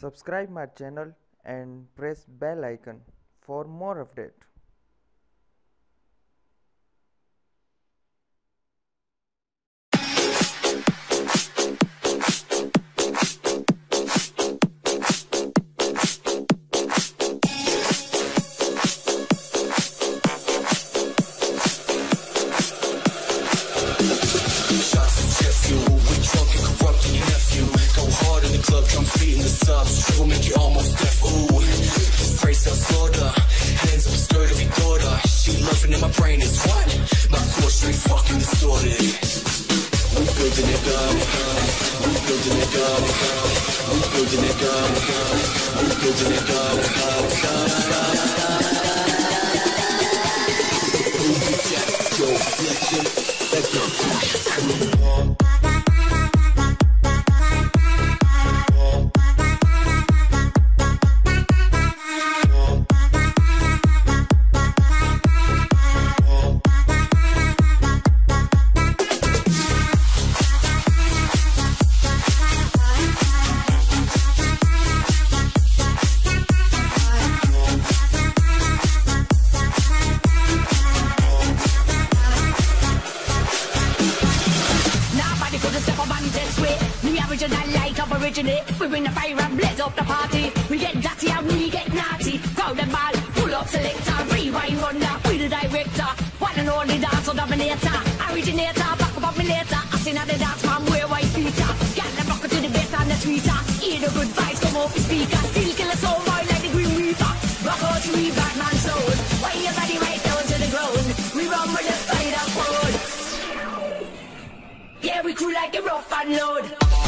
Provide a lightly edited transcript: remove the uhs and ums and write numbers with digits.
Subscribe my channel and press bell icon for more update. Will make you almost deaf. Ooh, this praise self slaughter. Hands up, skirt every daughter. She loving and my brain is what? My core straight fucking distorted. We building it up. We building it up. We building it up. We building it up. Yo, flexion. Let's go. We bring the fire and blaze up the party. We get dirty and we get naughty. Crowd and ball, pull up selector, rewind runner, we the director. One and only dancer dominator, originator, back up me later. I seen at the dance man wear white Peter. Get the bucket to the bass and the tweeter. Hear the good vibes come off the speaker. Still kill a soul boy like the Green Reaper. Rock out to me Batman soul. Why your body right down to the ground? We run with the spider code. Yeah, we cool like a rough and load.